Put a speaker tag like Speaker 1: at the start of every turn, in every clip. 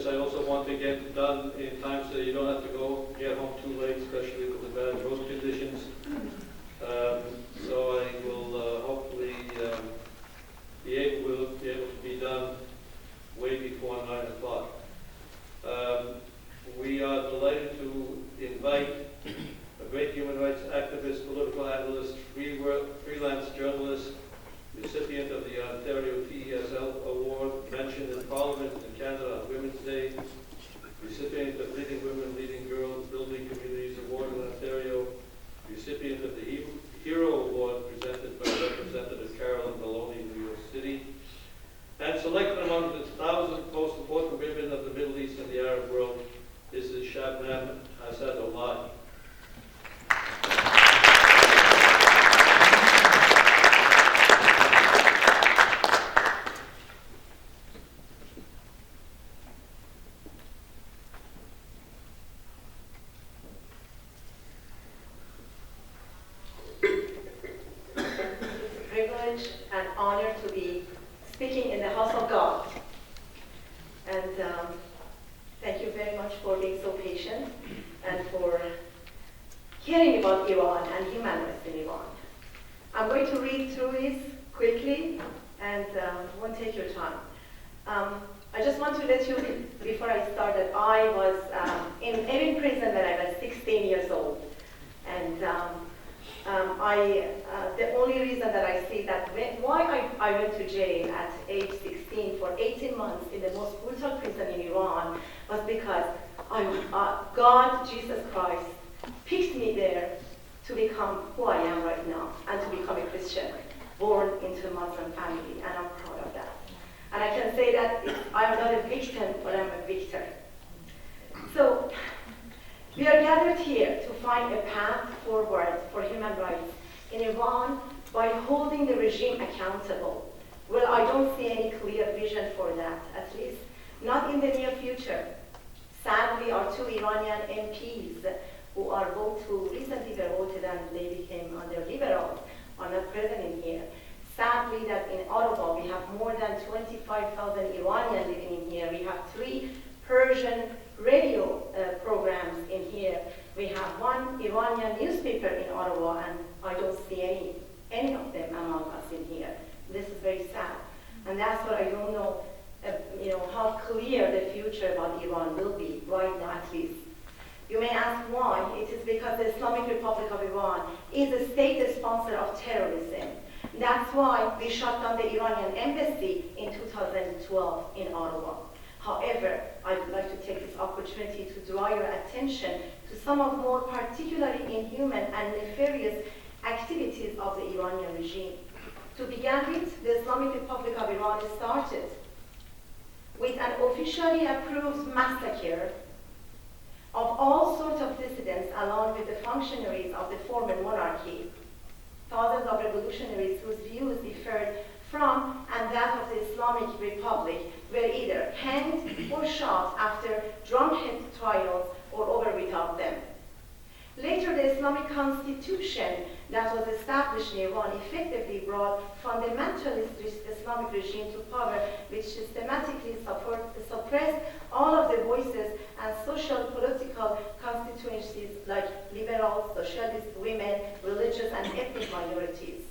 Speaker 1: this, I also want to get it done in time so you don't have to get home too late, especially with the bad road conditions. So I will hopefully be able to be done way before 9 o'clock. We are delighted to invite a great human rights activist, political analyst, freelance journalist, recipient of the Ontario TESL Award, mentioned in Parliament in Canada on Women's Day, recipient of Leading Women, Leading Girls, Building Communities Award in Ontario, recipient of the Hero Award presented by Representative Carolyn Maloney in New York City, and selected among the 1,000 most important women of the Middle East and the Arab world. This is Shabnam Assadollahi.
Speaker 2: And honor to be speaking in the house of God. And thank you very much for being so patient and for caring about Iran and human rights in Iran. I'm going to read through this quickly and won't take your time. I just want to let you, before I start, that I was in prison when I was 16 years old. And the only reason that I see that why I went to jail at age 16 for 18 months in the most brutal prison in Iran was because God, Jesus Christ, picked me there to become who I am right now and to become a Christian, born into a Muslim family, and I'm proud of that. And I can say that I'm not a victim, but I'm a victor. So, we are gathered here to find a path forward for human rights in Iran by holding the regime accountable. Well, I don't see any clear vision for that, at least not in the near future. Sadly, our two Iranian MPs who recently were voted and they became under liberals are not present in here. Sadly, that in Ottawa we have more than 25,000 Iranians living in here. We have 3 Persian radio programs in here. We have 1 Iranian newspaper in Ottawa, and I don't see any of them among us in here. This is very sad, and that's what I don't know, how clear the future about Iran will be right now, at least. You may ask why. It is because the Islamic Republic of Iran is a state sponsor of terrorism. That's why we shut down the Iranian embassy in 2012 in Ottawa. However, I would like to take this opportunity to draw your attention to some of more particularly inhuman and nefarious activities of the Iranian regime. To begin with, the Islamic Republic of Iran started with an officially approved massacre of all sorts of dissidents along with the functionaries of the former monarchy. Thousands of revolutionaries whose views differed from and that of the Islamic Republic were either hanged or shot after drunken trials or over without them. Later, the Islamic constitution that was established in Iran effectively brought fundamentalist Islamic regime to power, which systematically suppressed all of the voices and social political constituencies like liberals, socialists, women, religious and ethnic minorities.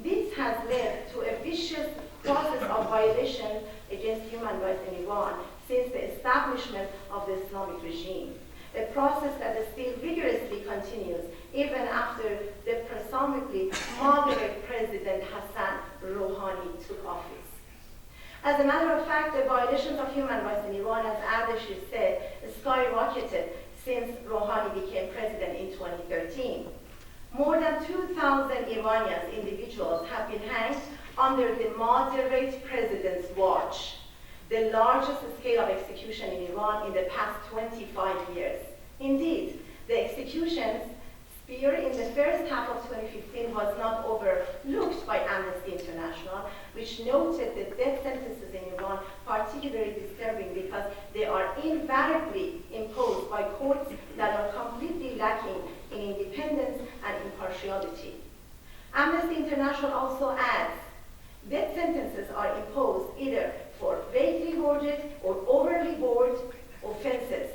Speaker 2: This has led to a vicious process of violation against human rights in Iran since the establishment of the Islamic regime, a process that still vigorously continues even after the presumably moderate President Hassan Rouhani took office. As a matter of fact, the violations of human rights in Iran, as Ardeshir said, skyrocketed since Rouhani became president in 2013. More than 2,000 Iranians individuals have been hanged under the moderate president's watch, the largest scale of execution in Iran in the past 25 years. Indeed, the executions in the first half of 2015 was not overlooked by Amnesty International, which noted that death sentences in Iran particularly disturbing because they are invariably imposed by courts that are completely lacking in independence and impartiality. Amnesty International also adds, death sentences are imposed either for vaguely worded or overly untoward offenses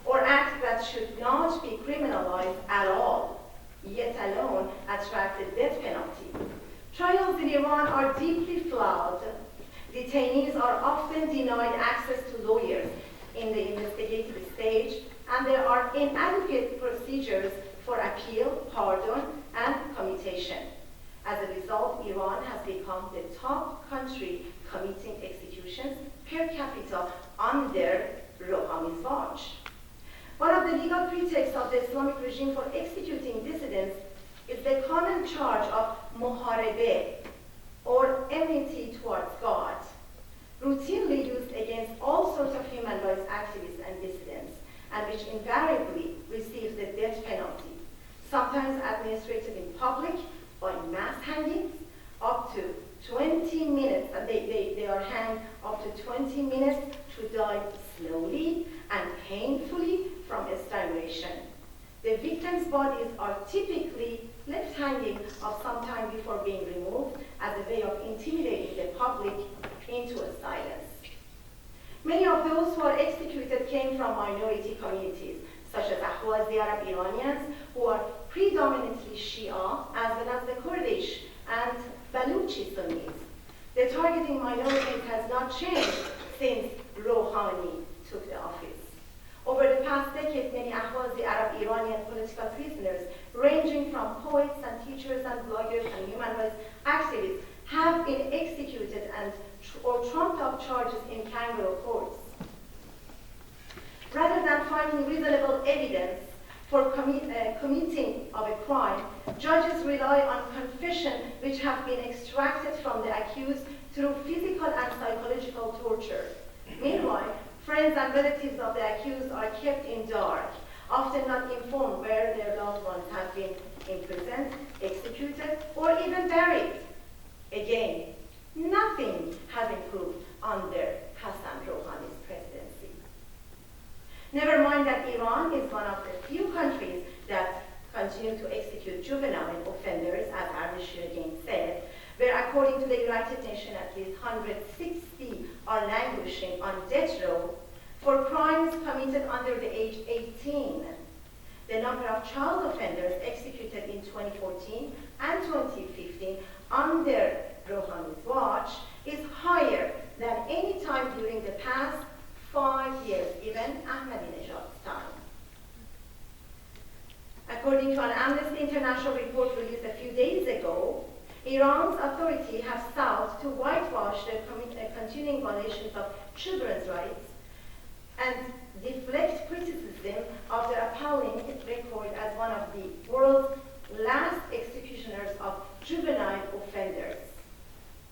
Speaker 2: or acts that should not be criminalized at all, yet alone attracted death penalty. Trials in Iran are deeply flawed. Detainees are often denied access to lawyers in the investigative stage, and there are inadequate procedures for appeal, pardon, and commutation. As a result, Iran has become the top country committing executions per capita under Rouhani's watch. One of the legal pretexts of the Islamic regime for executing dissidents is the common charge of muharebe, or enmity towards God, routinely used against all sorts of human rights activists and dissidents, and which invariably receives the death penalty, sometimes administered in public by mass hangings, up to 20 minutes, and they are hanged up to 20 minutes to die slowly and painfully from strangulation. The victims' bodies are typically left hanging of some time before being removed as a way of intimidating the public into a silence. Many of those who are executed came from minority communities, such as Ahwazi Arab Iranians, who are predominantly Shia, as well as the Kurdish and Baluchi Sunnis. The targeting minorities has not changed since Rouhani took the office. Over the past decade, many Ahwazi Arab Iranian political prisoners, ranging from poets and teachers and bloggers and human rights activists, have been executed or trumped up charges in kangaroo courts. Rather than finding reasonable evidence for committing of a crime, judges rely on confession which have been extracted from the accused through physical and psychological torture. Meanwhile, friends and relatives of the accused are kept in dark, often not informed where their loved ones have been imprisoned, executed, or even buried. Again, nothing has improved under Hassan Rouhani's presidency. Never mind that Iran is one of the few countries that continue to execute juvenile offenders, as Ardeshir again said, where according to the United Nations, at least 160 are languishing on death row for crimes committed under the age 18. The number of child offenders executed in 2014 and 2015 under Rouhani's watch is higher than any time during the past 5 years, even Ahmadinejad's time. According to an Amnesty International report released a few days ago, Iran's authorities have sought to whitewash the continuing violations of children's rights and deflect criticism of their appalling record as one of the world's last executioners of juvenile offenders.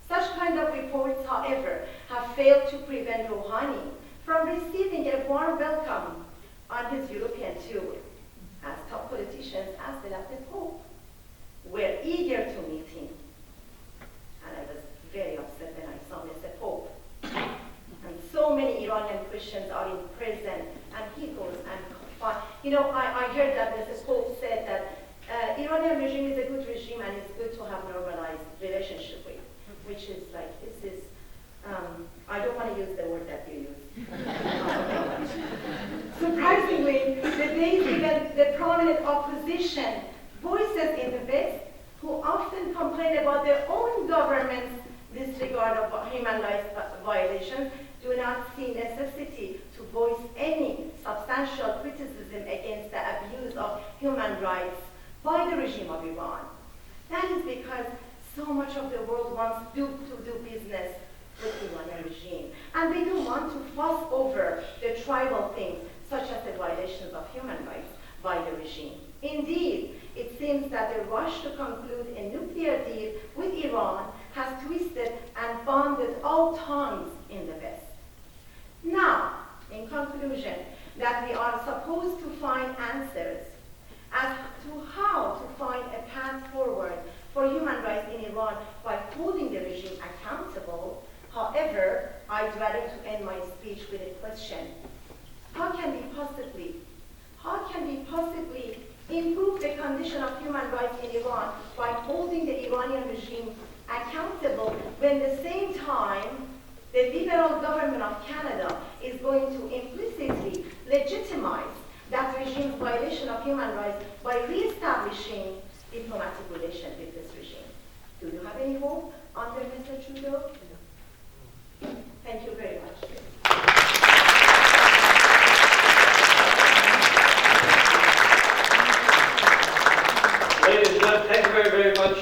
Speaker 2: Such kind of reports, however, have failed to prevent Rouhani from receiving a warm welcome on his European tour, as top politicians as well as the Pope were eager to meet him. And I was very upset when I saw Mr. Pope. And so many Iranian Christians are in prison, and he goes and confined. You know, I heard that Mr. Pope said that Iranian regime is a good regime and it's good to have normalized relationship with, which is like, this is, I don't want to use the word that you use. Surprisingly, the days even the prominent opposition voices in the West, who often complain about their own government's disregard of human rights violations, do not see necessity to voice any substantial criticism against the abuse of human rights by the regime of Iran. That is because so much of the world wants to do business with the Iranian regime. And they don't want to fuss over the tribal things, such as the violations of human rights by the regime. Indeed, it seems that the rush to conclude a nuclear deal with Iran has twisted and bonded all tongues in the West. Now, in conclusion, that we are supposed to find answers as to how to find a path forward for human rights in Iran by holding the regime accountable. However, I'd rather to end my speech with a question. How can we possibly improve the condition of human rights in Iran by holding the Iranian regime accountable when at the same time the liberal government of Canada is going to implicitly legitimize that regime's violation of human rights by re-establishing diplomatic relations with this regime. Do you have any hope under Mr. Trudeau? Thank you very much.
Speaker 1: Ladies and gentlemen, thank you very, very much.